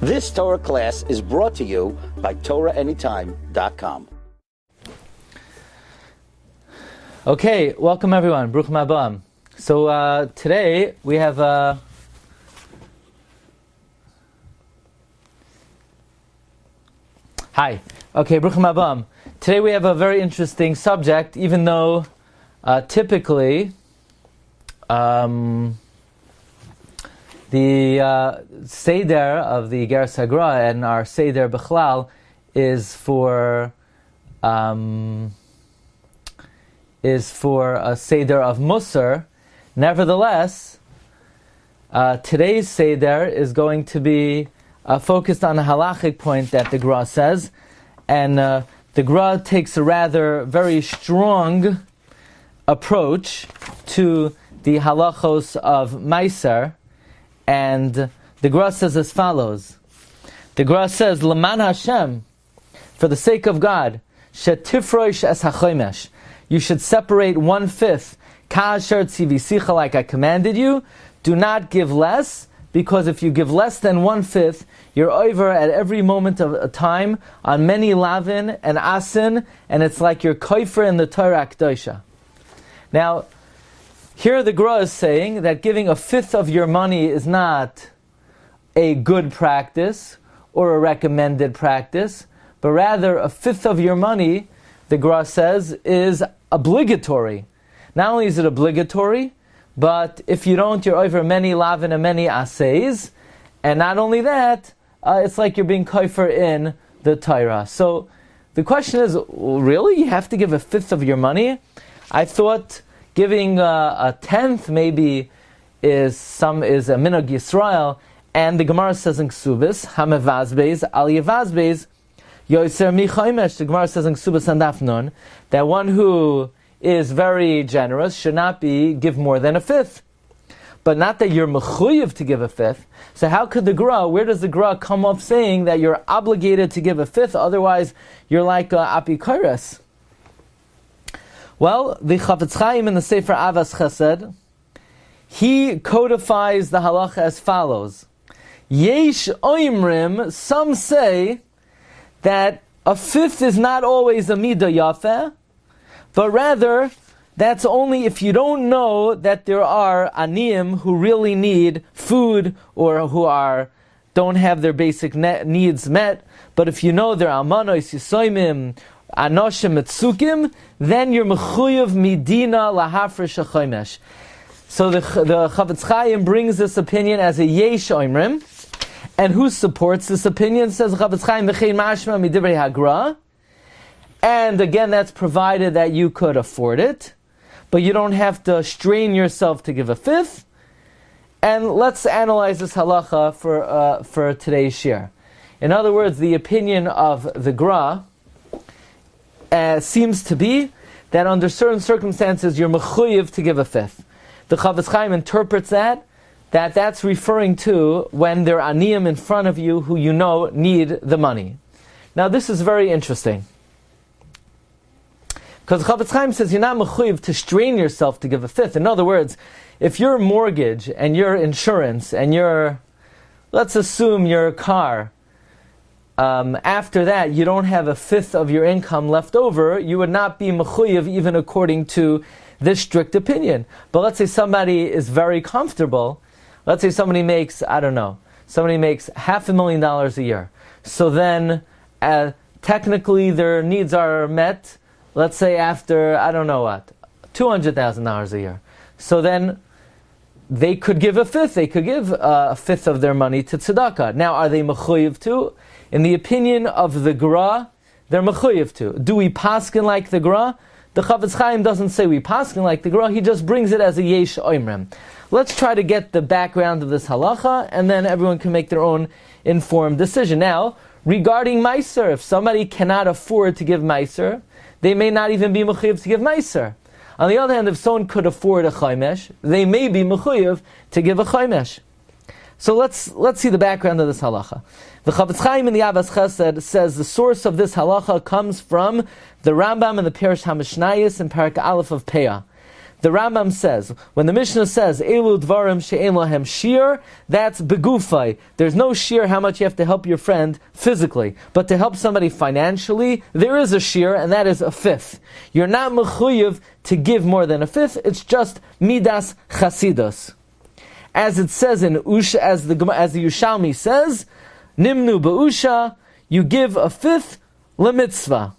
This Torah class is brought to you by TorahAnytime.com. Okay, welcome everyone. Bruchim haba. So today we have Hi. Okay, Bruchim haba. Today we have a very interesting subject, even though typically the Seder of the Iggeres HaGra and our Seder Bechlal is for a Seder of Musar. Nevertheless, today's Seder is going to be focused on a halachic point that the Gra says, and the Gra takes a rather very strong approach to the halachos of Meiser, and the Gra says as follows. The Gra says, L'man Hashem, for the sake of God, shetifroish es hachomesh, you should separate 1/5, ka'asher tzivisicha, like I commanded you. Do not give less, because if you give less than 1/5, you're over at every moment of a time on many lavin and asin, and it's like you're koifer in the Torah Kedosha. Now, here the Gra is saying that giving 1/5 of your money is not a good practice or a recommended practice, but rather 1/5 of your money, the Gra says, is obligatory. Not only is it obligatory, but if you don't, you're over many lavin and many aseis, and not only that, it's like you're being koifer in the Torah. So the question is, really? You have to give 1/5 of your money? I thought giving a 1/10 maybe is a minhag Yisrael, and the Gemara says in Ksubis, Hamevazbeis al Yevazbeis Yoser Michaimesh. The Gemara says in Ksubis and Dafnon that one who is very generous should not give more than 1/5. But not that you're mechuyev to give 1/5. So how could the Gra, where does the Gra come up saying that you're obligated to give 1/5, otherwise you're like apikoros? Well, the Chafetz Chaim in the Sefer Avas Chesed, he codifies the halacha as follows. Yesh oimrim, some say that 1/5 is not always a midah yafeh, but rather that's only if you don't know that there are aniyim who really need food or who don't have their basic needs met. But if you know they're almanos, yisoimim, anoshim, etzukim, then you're mechuyev midina lahafresh hachomesh. So the Chafetz Chaim brings this opinion as a yesh oimrim, and who supports this opinion? Says Chafetz Chaim v'chein mashma midivrei hagra. And again, that's provided that you could afford it, but you don't have to strain yourself to give 1/5. And let's analyze this halacha for today's shir. In other words, the opinion of the Gra seems to be that under certain circumstances you're mechuyev to give 1/5. The Chafetz Chaim interprets that's referring to when there are aniyim in front of you who you know need the money. Now this is very interesting, because Chafetz Chaim says you're not mechuyev to strain yourself to give 1/5. In other words, if your mortgage and your insurance and let's assume your car, after that you don't have 1/5 of your income left over, you would not be mechuyev even according to this strict opinion. But let's say somebody is very comfortable. Let's say somebody makes $500,000 a year. So then technically their needs are met, let's say after, $200,000 a year. So then they could give 1/5. They could give 1/5 of their money to Tzedaka. Now, are they mechuyev to? In the opinion of the Gra, they're mechuyev to. Do we paskin like the Gra? The Chafetz Chaim doesn't say we paskin like the Gra. He just brings it as a yesh oimrim. Let's try to get the background of this halacha, and then everyone can make their own informed decision. Now, regarding Meiser, if somebody cannot afford to give Meiser, they may not even be mechuyev to give Meiser. On the other hand, if someone could afford a chaimesh, they may be mechuyev to give a chaimesh. So let's see the background of this halacha. The Chafetz Chaim in the Avas Chesed says the source of this halacha comes from the Rambam in the Perish HaMishnayos in Parak Aleph of Peah. the Rambam says, when the Mishnah says, Elu dvarim she'en lahem shir, that's begufay. There's no shir how much you have to help your friend physically. But to help somebody financially, there is a shir, and that is a fifth. You're not mechuyev to give more than a fifth, it's just midas chasidus. As it says in Usha, as the Yushalmi says, Nimnu ba'usha, you give a fifth lemitzvah.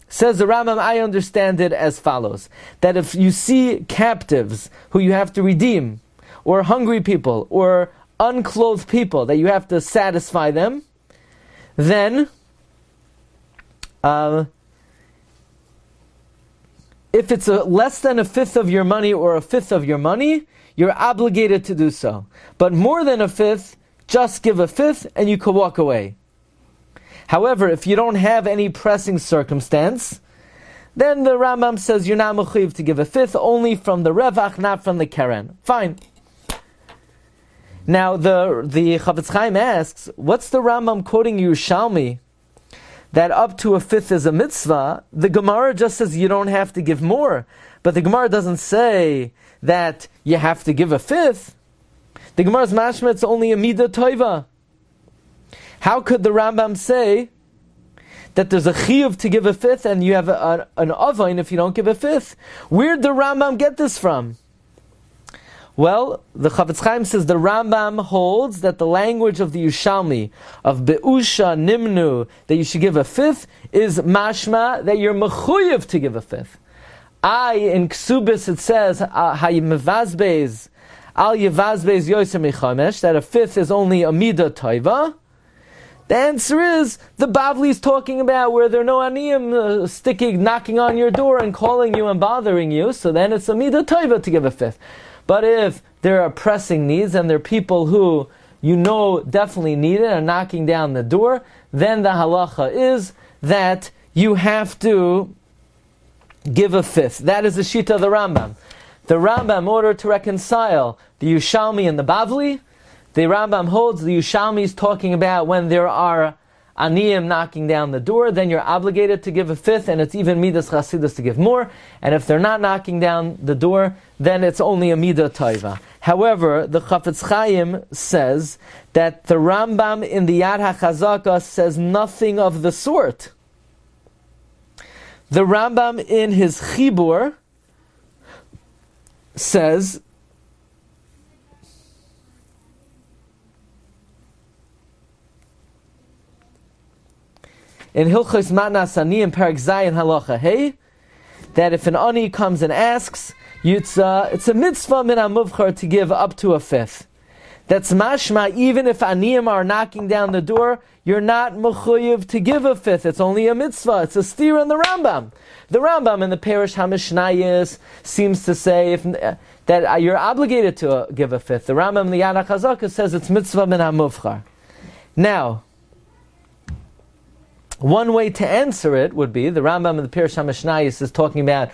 Says the Rambam, I understand it as follows, that if you see captives who you have to redeem, or hungry people, or unclothed people that you have to satisfy them, then if it's less than a fifth of your money or a fifth of your money, you're obligated to do so. But more than a fifth, just give a fifth and you can walk away. However, if you don't have any pressing circumstance, then the Rambam says you're not mechuyev to give a fifth, only from the revach, not from the keren. Fine. Now the Chavetz Chaim asks, what's the Rambam quoting Yerushalmi that up to a fifth is a mitzvah? The Gemara just says you don't have to give more, but the Gemara doesn't say that you have to give a fifth. The Gemara's mashma, it's only a midah toiva. How could the Rambam say that there's a chiyuv to give a fifth and you have an avain if you don't give a fifth? Where'd the Rambam get this from? Well, the Chavetz Chaim says the Rambam holds that the language of the Yushalmi, of be'usha nimnu, that you should give a fifth, is mashma, that you're mechuyev to give a fifth. In Ksubis it says, hayimevazbeis, al yevazbeis yoser mechamesh, that a fifth is only a midah toiva. The answer is, the Bavli is talking about where there are no aniyim knocking on your door and calling you and bothering you, so then it's a midah toiva to give a fifth. But if there are pressing needs and there are people who you know definitely need it and knocking down the door, then the halacha is that you have to give a fifth. That is the shita of the Rambam. The Rambam, in order to reconcile the Yushalmi and the Bavli, the Rambam holds the Yushalmi is talking about when there are aniyim knocking down the door, then you're obligated to give a fifth, and it's even midas chasidus to give more. And if they're not knocking down the door, then it's only a midah taiva. However, the Chafetz Chaim says that the Rambam in the Yad HaChazaka says nothing of the sort. The Rambam in his Chibur says in Hilchos Matnas Ani in Perek Zayin Halacha Hey, that if an ani comes and asks, it's a mitzvah min hamuvchar to give up to a fifth. That's mashma, even if aniyim are knocking down the door, you're not mechuyev to give a fifth. It's only a mitzvah. It's a steer in the Rambam. The Rambam in the Perish HaMishnayos seems to say that you're obligated to give a fifth. The Rambam in the Yad HaChazaka says it's mitzvah min hamuvchar. Now, one way to answer it would be, the Rambam in the Perish HaMishnayos is talking about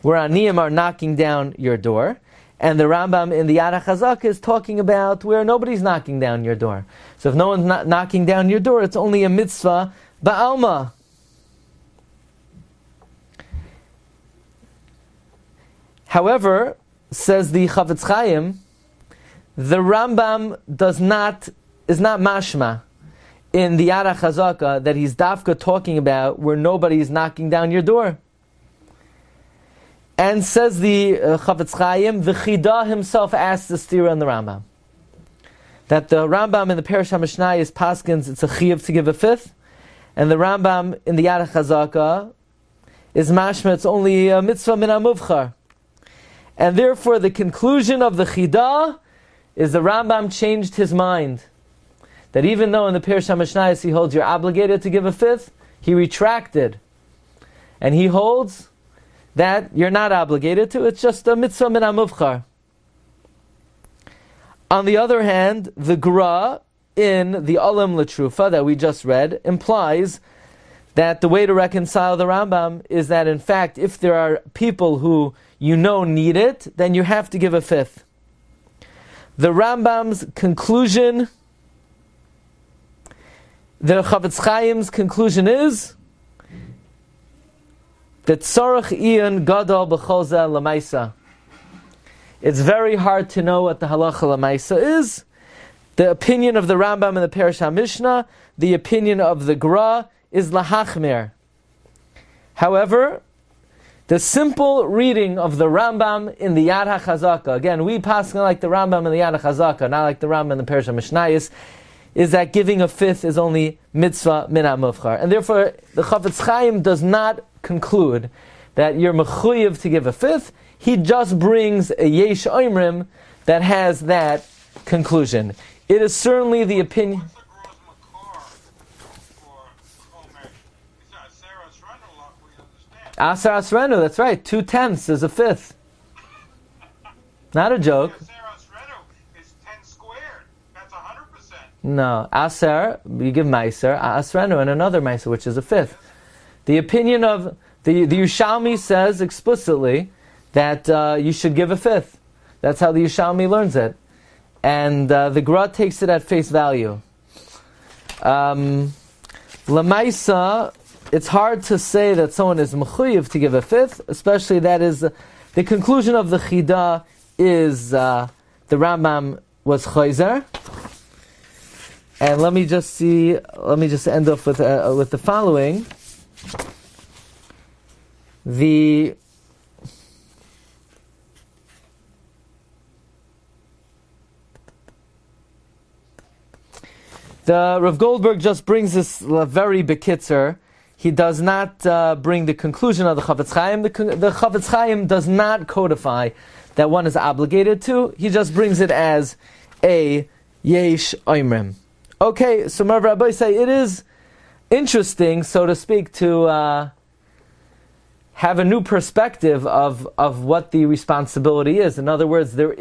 where aniyim are knocking down your door, and the Rambam in the Yad HaChazaka is talking about where nobody's knocking down your door. So if no one's not knocking down your door, it's only a mitzvah ba'alma. However, says the Chavetz Chaim, the Rambam is not mashma in the Yad HaChazaka that he's dafka talking about where nobody's knocking down your door. And says the Chavetz Chaim, the Chida himself asked the stira in the Rambam, that the Rambam in the Perish HaMishnayos paskins it's a chiyuv to give a fifth, and the Rambam in the Yad HaChazaka is mashma, it's only a mitzvah min hamuvchar. And therefore the conclusion of the Chida is the Rambam changed his mind. That even though in the Perish HaMishnayos he holds you're obligated to give a fifth, he retracted. And he holds that you're not obligated to, it's just a mitzvah min hamuvchar. On the other hand, the Gra in the Olam L'Trufa that we just read implies that the way to reconcile the Rambam is that in fact, if there are people who you know need it, then you have to give a fifth. The Rambam's conclusion, the Chavetz Chaim's conclusion is that tzarech iyan gadol b'chol zeh l'maisa. it's very hard to know what the halacha l'maisa is. The opinion of the Rambam in the Perush HaMishnah, the opinion of the Gra is lahachmir. However, the simple reading of the Rambam in the Yad HaChazaka, again, we pass like the Rambam in the Yad HaChazaka, not like the Rambam in the Perush HaMishnayis, is that giving a fifth is only mitzvah min ha'muvchar. And therefore, the Chafetz Chaim does not conclude that you're mechuyev to give a fifth. He just brings a yesh oimrim that has that conclusion. It is certainly the opinion. Asar Asrenu, that's right. 2/10 is a fifth. Not a joke. Is 10 squared. That's 100%. No, Asar, you give Meiser, Asrenu, and another Meiser, which is a fifth. The opinion of the Yushalmi says explicitly that you should give a fifth. That's how the Yushalmi learns it. And the Gra takes it at face value. Lamaisa, it's hard to say that someone is mechuyev to give a fifth, especially that is the conclusion of the Chida is the Rambam was chayzer. And let me just end off with the following. The Rav Goldberg just brings this very bekitzer. He does not bring the conclusion of the Chafetz Chaim. The Chafetz Chaim does not codify that one is obligated to. He just brings it as a yesh oimrim. Okay, so Rabbi say it is interesting, so to speak, to have a new perspective of what the responsibility is. In other words, there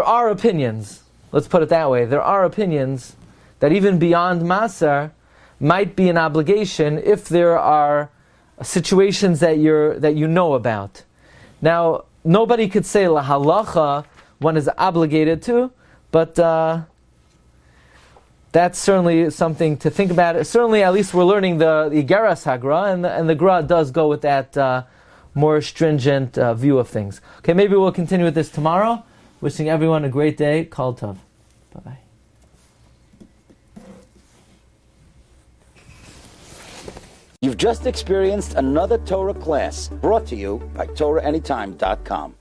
are opinions. Let's put it that way. There are opinions that even beyond Maser might be an obligation if there are situations that you know about. Now, nobody could say la halacha one is obligated to, but that's certainly something to think about. Certainly, at least we're learning the Iggeres HaGra, and the Gra does go with that more stringent view of things. Okay, maybe we'll continue with this tomorrow. Wishing everyone a great day. Kol Tov. Bye-bye. You've just experienced another Torah class brought to you by TorahAnytime.com.